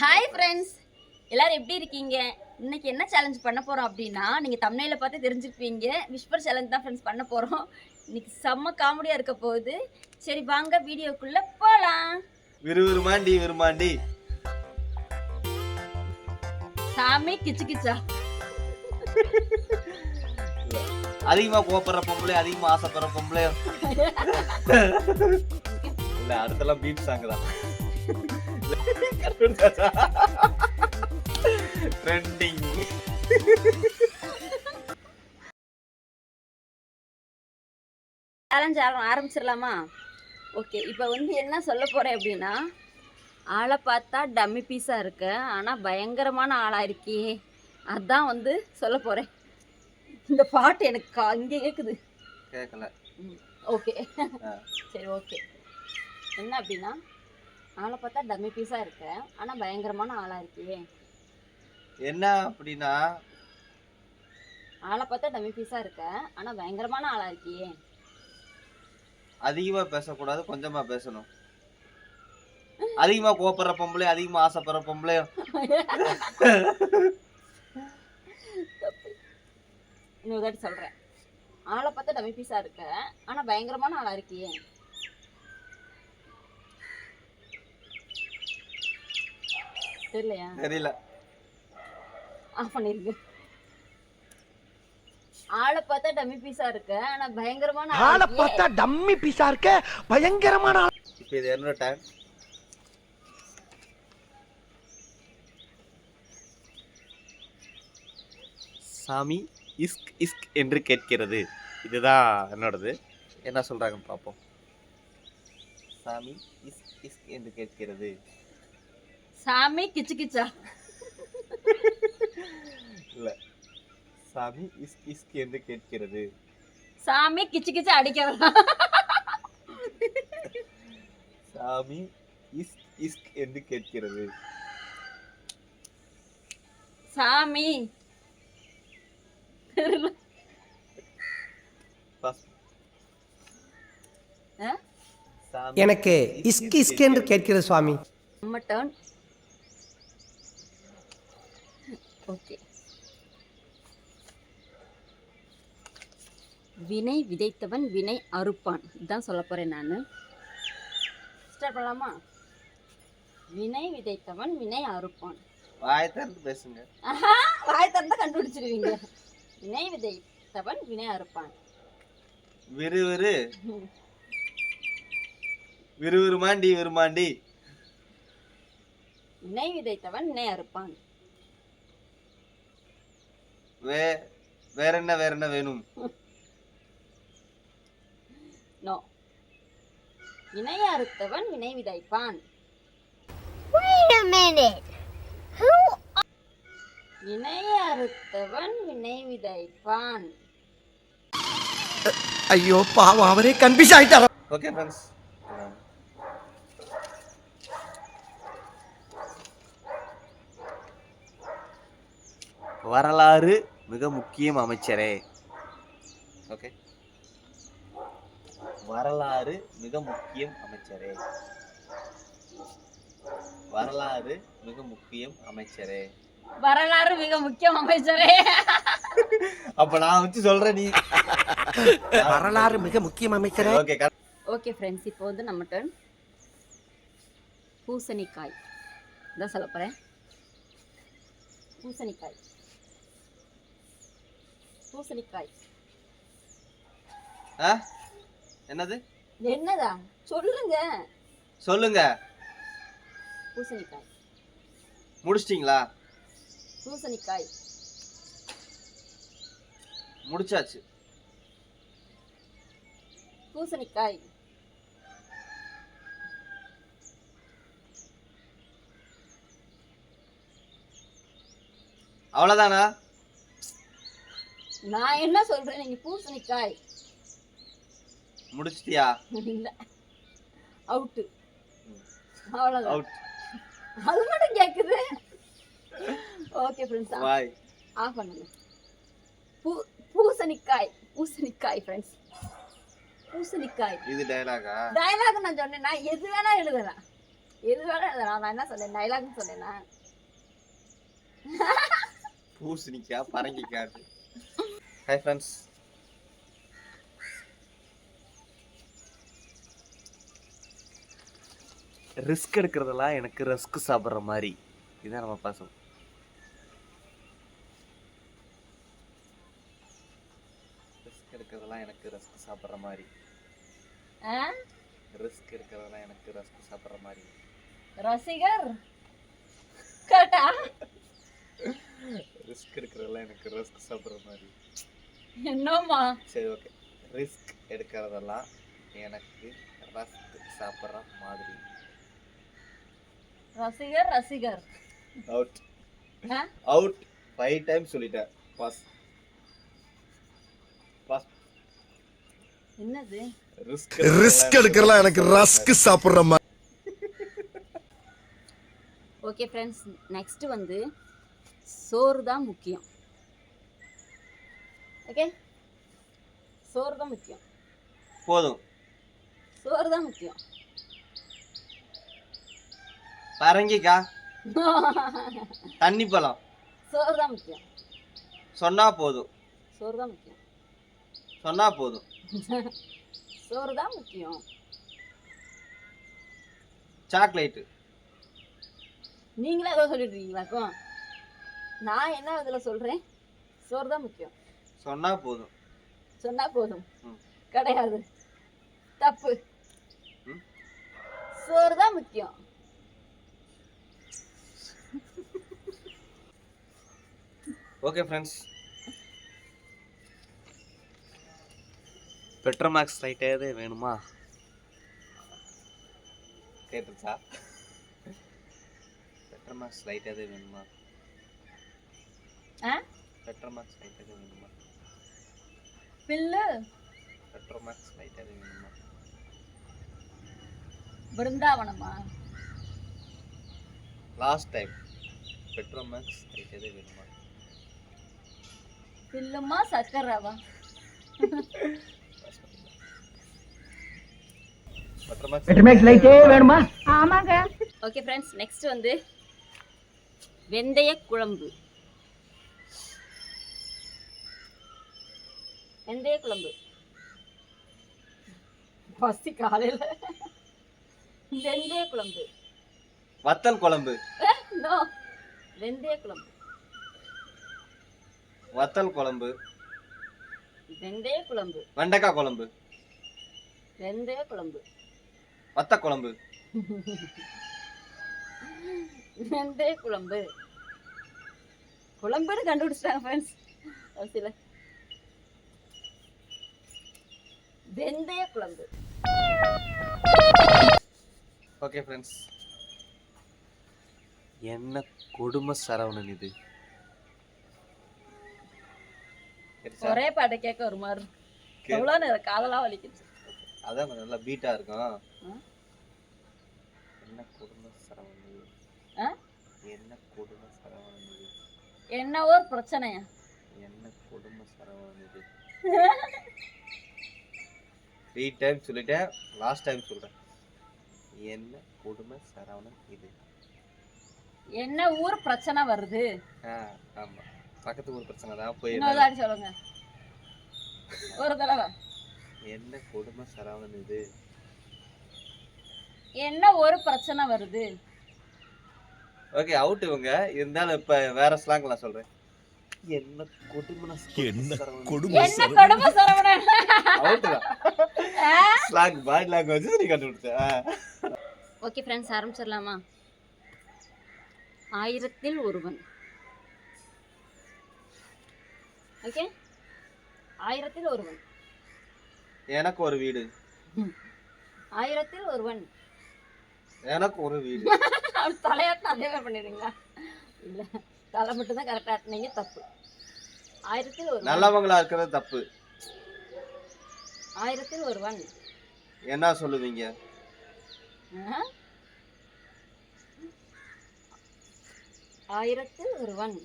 Hi friends, எல்லாரும் எப்படி இருக்கீங்க? இன்னைக்கு என்ன சேலஞ்ச் பண்ண போறோம் அப்படின்னா, நீங்க தம்ப்நெயில பார்த்து தெரிஞ்சிருப்பீங்க. விஸ்பர் சேலஞ்ச் தான் ஃப்ரெண்ட்ஸ் பண்ண போறோம். இன்னைக்கு செம்ம காமெடியா இருக்க போகுது. சரி வாங்க வீடியோக்குள்ள போலாம். விறுவிறுமாண்டி விருமாண்டி சாமி கிச்சு கிச்சா. அதிகமா கோபப்படுற பொம்பளை, அதிகமா ஆசைப்படுற பொம்பளை. இல்ல அடுத்தெல்லாம் பீட் சாங் தான். ட்ரெண்டிங். சேலஞ்ச் ஆரம்பிச்சிடலாமா? ஓகே, இப்போ என்ன சொல்ல போறேன் அப்படின்னா, ஆளை பார்த்தா டம்மி பீஸா இருக்க, ஆனா பயங்கரமான ஆளா இருக்கே, அதான் சொல்ல போறேன். இந்த பாட்டு எனக்கு இங்கே கேக்குது. கேட்கல. ஓகே சரி ஓகே. என்ன அப்படின்னா, ஆளை பார்த்தா டம்மி பீஸா இருக்க, ஆனா பயங்கரமான ஆளா இருக்கே. என்ன அப்படின்னா, ஆளை பார்த்தா டம்மி பீஸா இருக்க, ஆனா பயங்கரமான ஆளா இருக்கியே. அதிகமா பேசக்கூடாது, கொஞ்சமா பேசணும். அதிகமா கோபப்படுற பொம்பளை, அதிகமா ஆசைப்படுற பொம்பளை. இன்னொரு தாட்டி சொல்றேன். ஆளை பார்த்தா டம்மி பீஸா இருக்க, ஆனா பயங்கரமான ஆளா இருக்கியே. தெரியலையா? தெரியல. ஆஃப் பண்ணிருக்கு. ஆளை பார்த்தா டம்மி பீஸா இருக்க, ஆனா பயங்கரமான ஆளை பார்த்தா டம்மி பீஸா இருக்க, பயங்கரமான ஆள். இப்போ இது என்ன டைம்? சாமி இஸ்க் இஸ்க் என்று கேட்கிறது. இதுதான் என்னோடது. என்ன சொல்றாங்கன்னு பார்ப்போம். சாமி இஸ்க் இஸ்க் என்று கேட்கிறது. சாமி கிச்சு கிச்சா. இல்ல, சாமி இஸ்க் இஸ்க் என்று கேட்கிறது. சாமி கிச்சு கிச்சு அடிக்கிறதா? சாமி இஸ்க் இஸ்க் என்று கேட்கிறது. சாமி எனக்கு இஸ்கி இஸ்கி என்று கேட்கிறது சுவாமி. நம்ம டர்ன். ஓகே. வினை விதைத்தவன் வினை அறுப்பான், இதுதான் சொல்ல போறேன் நான். ஸ்டார்ட் பண்ணலாமா? வினை விதைத்தவன் வினை அறுப்பான். வாய் திறந்து பேசுங்க. வாய் திறந்தா கண்டுபிடிச்சிருவீங்க. வினை விதைத்தவன் வினை அறுப்பான். விறுவிறு விறுவிறுமாண்டி விருமாண்டி. வினை விதைத்தவன் வினை அறுப்பான். வேற என்ன வேணும்? நோ. வினை அறுத்தவன் வினை விதைப்பான். Wait a minute. Who? வினை அறுத்தவன் வினை விதைப்பான். ஐயோ பாவம், அவரே கன்ஃபியூஸ் ஆயிட்டாரா. ஓகே ஃப்ரெண்ட்ஸ், வரலாறு மிக முக்கியம் அமைச்சரே. ஓகே, வரலாறு மிக முக்கியம் அமைச்சரே. வரலாறு மிக முக்கியம் அமைச்சரே. வரலாறு மிக முக்கியம் அமைச்சரே. அப்ப நான் வச்சு சொல்றேன், நீ வரலாறு மிக முக்கியம் அமைச்சரே. ஓகே ஓகே ஃப்ரெண்ட்ஸ், இப்போ நம்ம டர்ன். பூசணிக்காய் தான் சொல்ல போறேன். பூசணிக்காய் பூசணிக்காய். என்னது? என்னதா சொல்லுங்க. சொல்லுங்க. பூசணிக்காய். முடிச்சிட்டீங்களா? பூசணிக்காய் முடிச்சாச்சு. பூசணிக்காய். அவ்வளவுதானா? நான் என்ன சொல்றேன், நீங்க பூசணிக்காய் முடிச்சிட்டியா? இல்ல, அவுட். அவ்வளவுதான். அவுட். அது மட்டும் கேக்குது. ஓகே ஃப்ரெண்ட்ஸ், வாய் ஆஃப் பண்ணுங்க. பூசணிக்காய் பூசணிக்காய் ஃப்ரெண்ட்ஸ். பூசணிக்காய். இது டயலாகா? டயலாக் நான் சொன்னேன்னா எது வேணா எழுதலாம். எது வேணா எழுதலாம். நான் என்ன சொன்னேன், டைலாக்னு சொன்னேன்னா? பூசணிக்கா பரங்கிக்காய். ஹாய் ஃப்ரெண்ட்ஸ், ரிஸ்க் எடுக்கிறதெல்லாம் எனக்கு ரஸ்க் சாப்பிட்ற மாதிரி. இதுதான் நம்ம பாசம். ரிஸ்க் எடுக்கிறதெல்லாம் எனக்கு ரஸ்க் சாப்பிட்ற மாதிரி. ரிஸ்க் எடுக்கிறதெல்லாம் எனக்கு ரஸ்க் சாப்பிட்ற மாதிரி. ரசிகர் கரெக்டா? ரிஸ்க் எடுக்கிறதெல்லாம் எனக்கு ரஸ்க் சாப்பிட்ற மாதிரி. என்னம்மா? சரி, ஓகே. ரிஸ்க் எடுக்கிறதெல்லாம் எனக்கு ரஸ்க் சாப்பிட்ற மாதிரி. ரசிகர் ரசிகர் அவுட் அவுட் 5 டைம்ஸ் சொல்லிட்டேன். Boss boss. என்னது? ரிஸ்க் எடுக்கிறலாம் எனக்கு ரஸ்க் சாப்பிடுற மாதிரி. ஓகே ஃப்ரெண்ட்ஸ், நெக்ஸ்ட் வந்து சோறு தான் முக்கியம். ஓகே, சோறு தான் முக்கியம். போதும். சோறு தான் முக்கியம். பரங்கிக்கா தண்ணி பழம் சோறு தான் முக்கியம். சொன்னா போதும். சோறு தான் முக்கியம். சொன்னா போதும். சோறு தான் முக்கியம். சாக்லேட்டு. நீங்களே ஏதோ சொல்லிட்டு இருக்கீங்களாக்கும். நான் என்ன இதில் சொல்கிறேன்? சோறு தான் முக்கியம். சொன்னா போதும். சொன்னா போதும் கிடையாது, தப்பு. சோறு தான் முக்கியம். ஓகே ஃப்ரெண்ட்ஸ், பெட்ரோமேக்ஸ் லைட்டாவது வேணுமா? கேட்டுச்சா? பெட்ரோமேக்ஸ் லைட்டாவது வேணுமா? பெட்ரோமேக்ஸ் லைட்டாவது வேணுமா? பில்லு பெட்ரோமேக்ஸ் லைட்டாவது வேணுமா? பிருந்தாவனமா? லாஸ்ட் டைம் பெட்ரோமேக்ஸ் லைட்டாவது வேணுமா? பில்லுமா சக்கராவா? பெட்ரோமேக்ஸ் லைட்டே வேணுமா? ஆமாங்க. ஓகே ஃப்ரெண்ட்ஸ், நெக்ஸ்ட் வந்து வெந்தய குழம்பு. வெந்தய குழம்பு பசி காலையில். வெந்தய குழம்பு. வத்தல் குழம்பு. நோ, வெந்தய குழம்பு. வத்தல் குழம்பு. வெந்தய குழம்பு. வெண்டைக்காய் குழம்பு. வெந்தய குழம்பு. வத்த குழம்பு. வெந்தய குழம்பு. குழம்புன்னு கண்டுபிடிச்சிட்டாங்க ஃப்ரெண்ட்ஸ். சில வெந்தய குழம்பு. ஓகே ஃப்ரெண்ட்ஸ், என்ன கொடுமை சரவணன் இது. ஒரே பாட்டை கேட்க ஒரு மாதிரி எவ்வளோ நேரம் காதெல்லாம் வலிக்குச்சு. அதான் கொஞ்சம் நல்லா பீட்டா இருக்கும். என்ன கொடுமை சரவணன் இது. என்ன கொடுமை சரவணன் இது. என்ன ஒரு பிரச்சனையா? என்ன கொடுமை சரவணன் இது. 3 டைம் சொல்லிட்டேன், லாஸ்ட் டைம் சொல்றேன். என்ன கொடுமை சரவணன் இது. என்ன ஊர் பிரச்சனை வருது? ஆமா, பக்கத்து ஊர் பிரச்சனை தான். போய் இன்னொரு சொல்லுங்க ஒரு தடவை. என்ன கொடுமை சரவணன் இது. என்ன ஒரு பிரச்சனை வருது. ஓகே, அவுட் இவங்க. இருந்தாலும் இப்ப வேற ஸ்லாங் நான் சொல்றேன். என்ன கொடுமை சரவணன். அவுட் தான். ஸ்லாங் பாடி லாங்குவேஜ் நீ கண்டுபிடிச்ச. Okay friends, ஆரம்பிச்சிடலாமா? 1000ல் ஒருவன். ஓகே, 1000ல் ஒருவன். எனக்கு ஒரு வீடு. 1000ல் ஒருவன். எனக்கு ஒரு வீடு. தலையாட்டினா அதே மாதிரி பண்ணிடுங்களா? இல்லை, தலை மட்டும் தான் கரெக்டாக ஆட்டினீங்க, தப்பு. 1000ல் ஒருவன். நல்லவங்களா இருக்கிறது தப்பு. 1000ல் ஒருவன் என்ன சொல்லுவீங்க? 1000ல் ஒருவன்.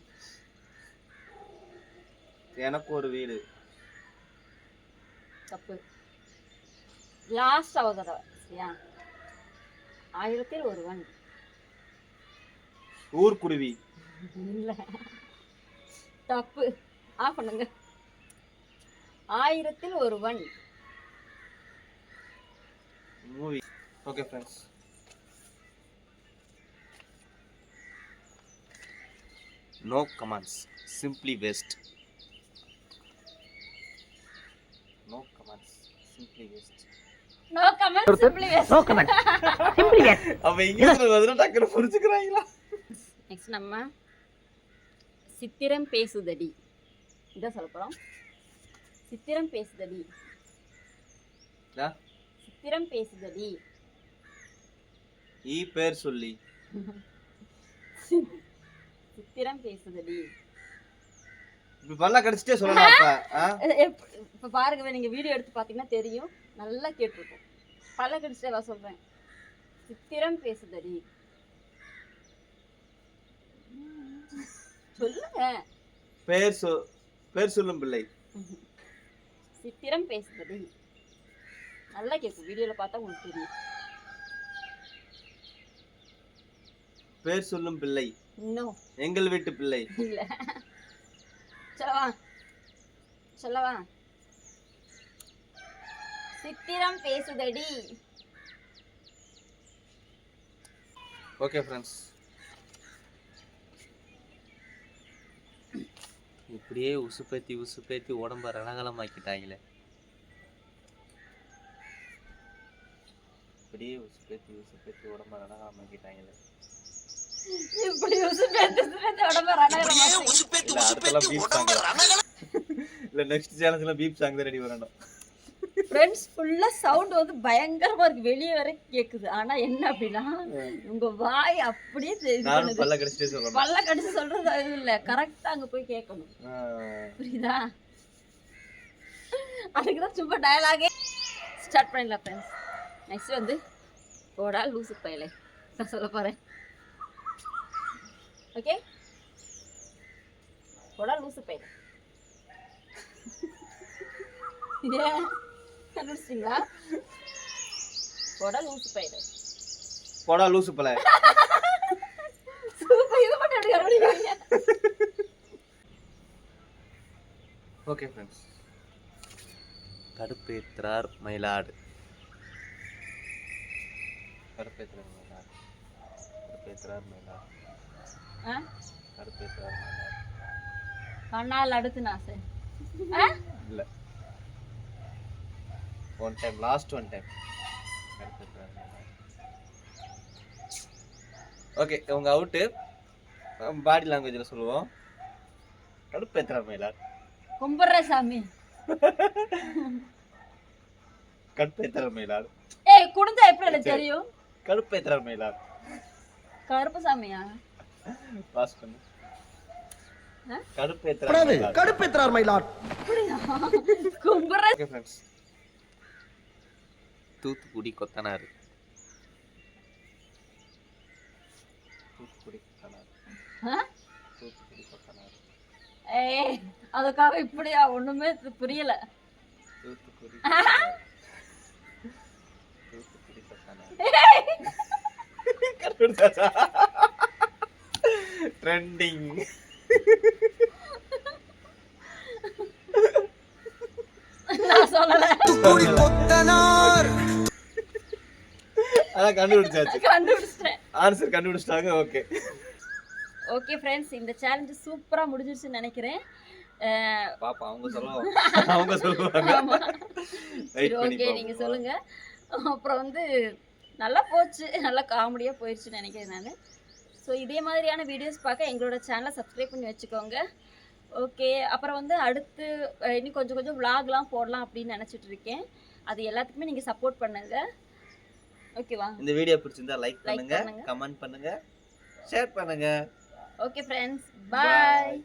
எனக்கு ஒரு வீடு. தப்பு. லாஸ்ட் அவதடவை சரியா? ஆயிரத்தில் ஒருவன். ஊர்க்குருவி. இல்ல, தப்பு. ஆஃப் பண்ணுங்க. Aayirathil Oruvan. Movie. Okay friends, no comments, simply waste. No comments, simply waste. No comment, simply waste. No comment, simply waste. அப்ப இங்கிலீஷ்ல வந்து டக்குனு புரிஞ்சுக்கறாங்களா? நெக்ஸ்ட் நம்ம சித்திரம் பேசுதடி. இத சொல்ல போறோம். சித்திரம் பேசுதடி. யா சித்திரம் பேசுதடி. ஈ பேர் சொல்லி. சித்திரம் பேசுதடி. இப்ப பல்ல கடிச்சிட்டே சொல்லலாம் அப்ப. இப்ப பாருங்க, நீங்க வீடியோ எடுத்து பாத்தீங்கன்னா தெரியும். நல்லா கேட்டிருக்கும். பல்ல கடிச்சிட்டே நான் சொல்றேன். சித்திரம் பேசுதடி. சொல்லுங்க. பேர் சொல்லும் பிள்ளை. சித்திரம் பேசுதடி. நல்லா கேட்கும். வீடியோல பார்த்தா உங்களுக்கு தெரியும். பேர் சொல்லும் பிள்ளை. இன்னும் எங்கள் வீட்டு பிள்ளை. இல்ல. சொல்லவா சொல்லவா? சித்திரம் பேசுதடி. ஓகே ஃப்ரெண்ட்ஸ், இப்படியே உசுப்பேத்தி உடம்ப ரணகலமாக்கிட்டாங்களே. இப்படியே உசுப்பேத்தி உடம்ப ரணகலமாக்கிட்டாங்களே. இப்படி உசுப்பேத்தி உடம்ப ரணகலமாக்கிட்டாங்க. இல்ல நெக்ஸ்ட் சேலஞ்ச்ல பீப் சாங் தான் ரெடி பண்ணனும். ஃப்ரெண்ட்ஸ், ஃபுல்லா சவுண்ட் வந்து பயங்கரமா இருக்கு. வெளிய வரை கேக்குது. ஆனா என்ன அப்படினா உங்க வாய் அப்படியே நான் பல்ல கடிச்சிட்டே சொல்றேன். பல்ல கடிச்சு சொல்றது அது இல்ல. கரெக்ட்டா அங்க போய் கேட்கணும். புரியுதா? அதுக்கு தான் சும்மா டயலாகே ஸ்டார்ட் பண்ணல ஃப்ரெண்ட்ஸ். நெக்ஸ்ட் வந்து போடா லூசு பயலே நான் சொல்ல போறேன். ஓகே, போடா லூசு பயலே. ஏன் கண்டுபிடிச்சிங்களா? போடா லூசு பயலே. போடா லூசு பல. சூப்பர். இது மட்டும் எப்படி கண்டுபிடிக்கிறீங்க? Okay friends, கடுப்பேற்றார் மயிலாடு. கடுப்பேற்றார் மயிலாடு. கடுப்பேற்றார் மயிலாடு. கடுப்பேற்றார் மயிலாடு. கண்ணால் அடுத்து நான் சார். இல்ல, one time, last one time. Okay, உங்க அவுட்டு. பாடி லாங்குவேஜ்ல சொல்லுவோம். கடுப்பேற்றார் மயிலாடு. கும்பிடுற சாமி. கடுப்பேற்றார் மயிலாடு. ஏய், குடுந்தா எப்படி எனக்கு தெரியும்? கடுப்பேற்றார் மயிலாடு. கருப்பு சாமியா? பாஸ் பண்ணு. கடுப்பேற்றார் மயிலாடு. கடுப்பேற்றார் மயிலாடு. கும்பிடுற. ஓகே ஃப்ரெண்ட்ஸ், தூத்துக்குடி கொத்தனார். தூத்துக்குடி கொத்தனார். தூத்துக்குடி கொத்தனார். ஏய், அதுக்காக இப்படியா? ஒண்ணுமே புரியல. தூத்துக்குடி தூத்துக்குடி கொத்தனார். கண்டுபிடிச்சாச்சா? ட்ரெண்டிங். நான் சொல்லல. தூத்துக்குடி கொத்தனார். அதான் கண்டுபிடிச்சாச்சு. கண்டுபிடிச்சிட்டேன். ஆன்சர் கண்டுபிடிச்சிட்டாங்க. ஓகே ஓகே ஃப்ரெண்ட்ஸ், இந்த சேலஞ்ச் சூப்பரா முடிஞ்சிருச்சுன்னு நினைக்கிறேன். பாப்பா அவங்க சொல்லுவாங்க. ஆமா. வெயிட் சரி, பண்ணி ஓகே, பாப்போம். நீங்க சொல்லுங்க. அப்புறம் வந்து நல்லா போச்சு. நல்லா காமெடியா போயிடுச்சுன்னு நினைக்கிறேன் நான். ஸோ இதே மாதிரியான வீடியோஸ் பார்க்க எங்களோட சேனலை சப்ஸ்கிரைப் பண்ணி வச்சுக்கோங்க. ஓகே, அப்புறம் வந்து அடுத்து இன்னும் கொஞ்சம் கொஞ்சம் vlogலாம் போடலாம் அப்படின்னு நினச்சிட்டு இருக்கேன். அது எல்லாத்துக்குமே நீங்கள் சப்போர்ட் பண்ணுங்க. ஓகேவா? இந்த வீடியோ பிடிச்சிருந்தா லைக் பண்ணுங்க, கமெண்ட் பண்ணுங்க, ஷேர் பண்ணுங்க. ஓகே ஃப்ரெண்ட்ஸ், பாய்.